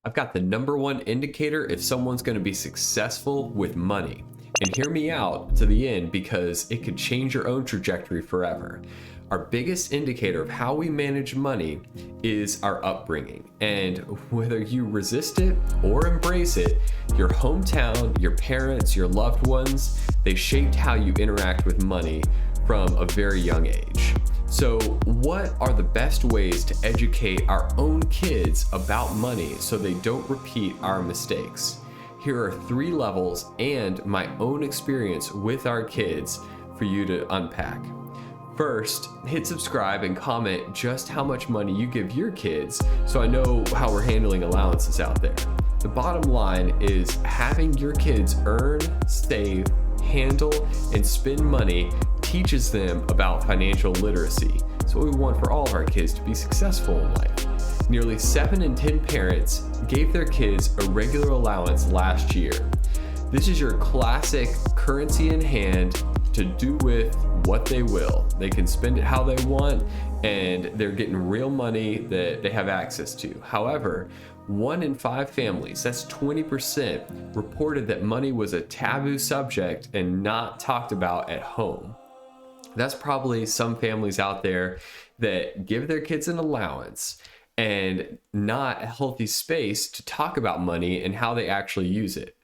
I've got the number one indicator if someone's going to be successful with money. And hear me out to the end because it could change your own trajectory forever. Our biggest indicator of how we manage money is our upbringing. And whether you resist it or embrace it, your hometown, your parents, your loved ones, they shaped how you interact with money from a very young age. So what are the best ways to educate our own kids about money so they don't repeat our mistakes? Here are 3 levels and my own experience with our kids for you to unpack. First, hit subscribe and comment just how much money you give your kids so I know how we're handling allowances out there. The bottom line is having your kids earn, save, handle, and spend money teaches them about financial literacy. It's what we want for all of our kids to be successful in life. Nearly 7 in 10 parents gave their kids a regular allowance last year. This is your classic currency in hand to do with what they will. They can spend it how they want, and they're getting real money that they have access to. However, 1 in 5 families, that's 20%, reported that money was a taboo subject and not talked about at home. That's probably some families out there that give their kids an allowance and not a healthy space to talk about money and how they actually use it.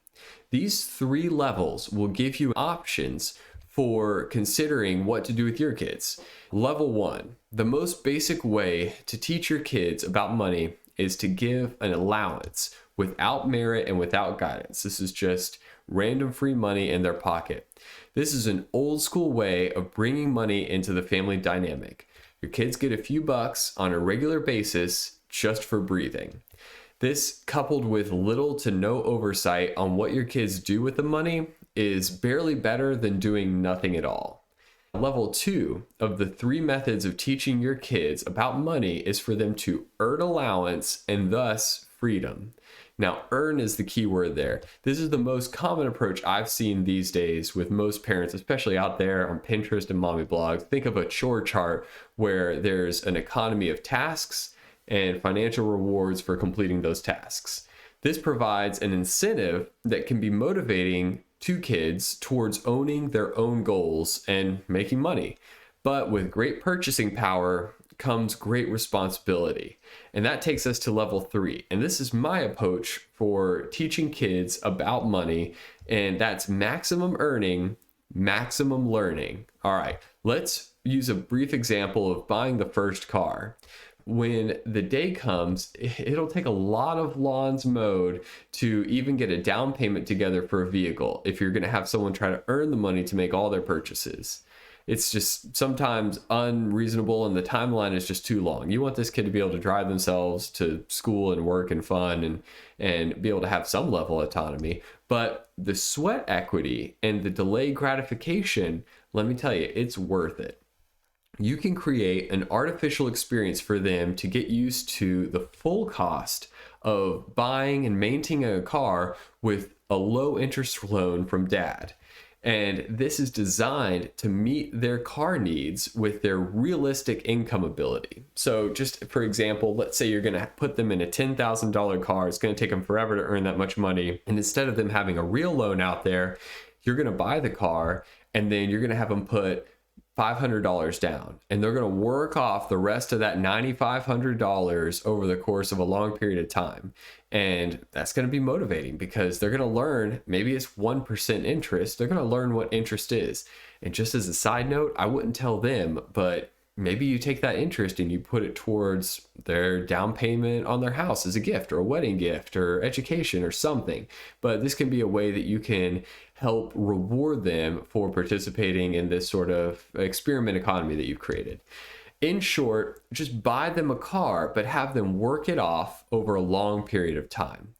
These 3 levels will give you options for considering what to do with your kids. Level 1, the most basic way to teach your kids about money is to give an allowance without merit and without guidance. This is just random free money in their pocket. This is an old school way of bringing money into the family dynamic. Your kids get a few bucks on a regular basis just for breathing. This, coupled with little to no oversight on what your kids do with the money, is barely better than doing nothing at all. Level 2 of the 3 methods of teaching your kids about money is for them to earn allowance and thus freedom. Now, earn is the key word there. This is the most common approach I've seen these days with most parents, especially out there on Pinterest and mommy blogs. Think of a chore chart where there's an economy of tasks and financial rewards for completing those tasks. This provides an incentive that can be motivating to kids towards owning their own goals and making money. But with great purchasing power comes great responsibility. And that takes us to level 3. And this is my approach for teaching kids about money. And that's maximum earning, maximum learning. All right, let's use a brief example of buying the first car. When the day comes, it'll take a lot of lawns mowed to even get a down payment together for a vehicle if you're going to have someone try to earn the money to make all their purchases. It's just sometimes unreasonable and the timeline is just too long. You want this kid to be able to drive themselves to school and work and fun and be able to have some level of autonomy. But the sweat equity and the delayed gratification, let me tell you, it's worth it. You can create an artificial experience for them to get used to the full cost of buying and maintaining a car with a low interest loan from dad. And this is designed to meet their car needs with their realistic income ability. So just for example, let's say you're going to put them in a $10,000 car. It's going to take them forever to earn that much money. And instead of them having a real loan out there, you're going to buy the car and then you're going to have them put $500 down, and they're going to work off the rest of that $9,500 over the course of a long period of time. And that's going to be motivating because they're going to learn, maybe it's 1% interest. They're going to learn what interest is. And just as a side note, I wouldn't tell them, but maybe you take that interest and you put it towards their down payment on their house as a gift or a wedding gift or education or something. But this can be a way that you can help reward them for participating in this sort of experiment economy that you've created. In short, just buy them a car, but have them work it off over a long period of time.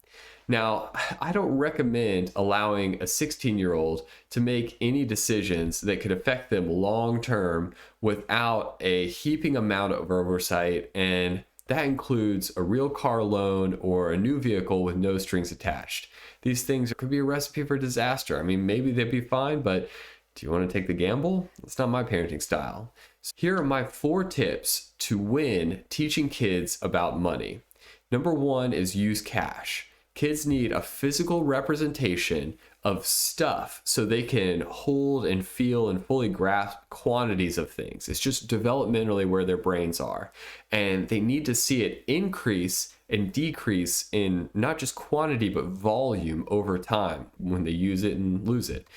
Now, I don't recommend allowing a 16-year-old to make any decisions that could affect them long term without a heaping amount of oversight, and that includes a real car loan or a new vehicle with no strings attached. These things could be a recipe for disaster. I mean, maybe they'd be fine, but do you want to take the gamble? It's not my parenting style. So here are my 4 tips to win teaching kids about money. Number one is use cash. Kids need a physical representation of stuff so they can hold and feel and fully grasp quantities of things. It's just developmentally where their brains are. And they need to see it increase and decrease in not just quantity, but volume over time when they use it and lose it.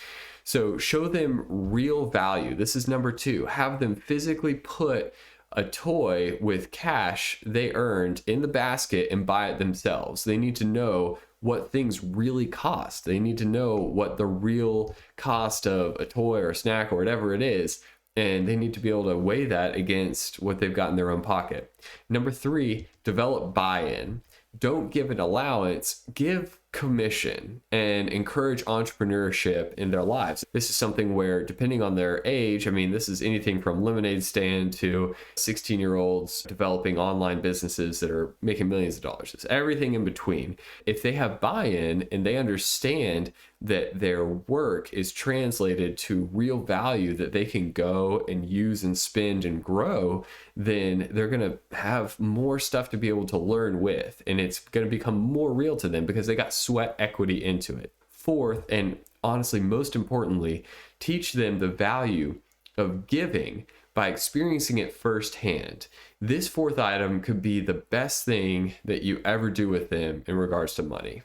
So show them real value. This is number two. Have them physically put a toy with cash they earned in the basket and buy it themselves. They need to know what things really cost. They need to know what the real cost of a toy or a snack or whatever it is. And they need to be able to weigh that against what they've got in their own pocket. Number three, develop buy-in. Don't give an allowance, give commission and encourage entrepreneurship in their lives. This is something where, depending on their age, this is anything from lemonade stand to 16-year-olds developing online businesses that are making millions of dollars. It's everything in between. If they have buy-in and they understand that their work is translated to real value that they can go and use and spend and grow, then they're going to have more stuff to be able to learn with. And it's going to become more real to them because they got sweat equity into it. Fourth, and honestly, most importantly, teach them the value of giving by experiencing it firsthand. This fourth item could be the best thing that you ever do with them in regards to money.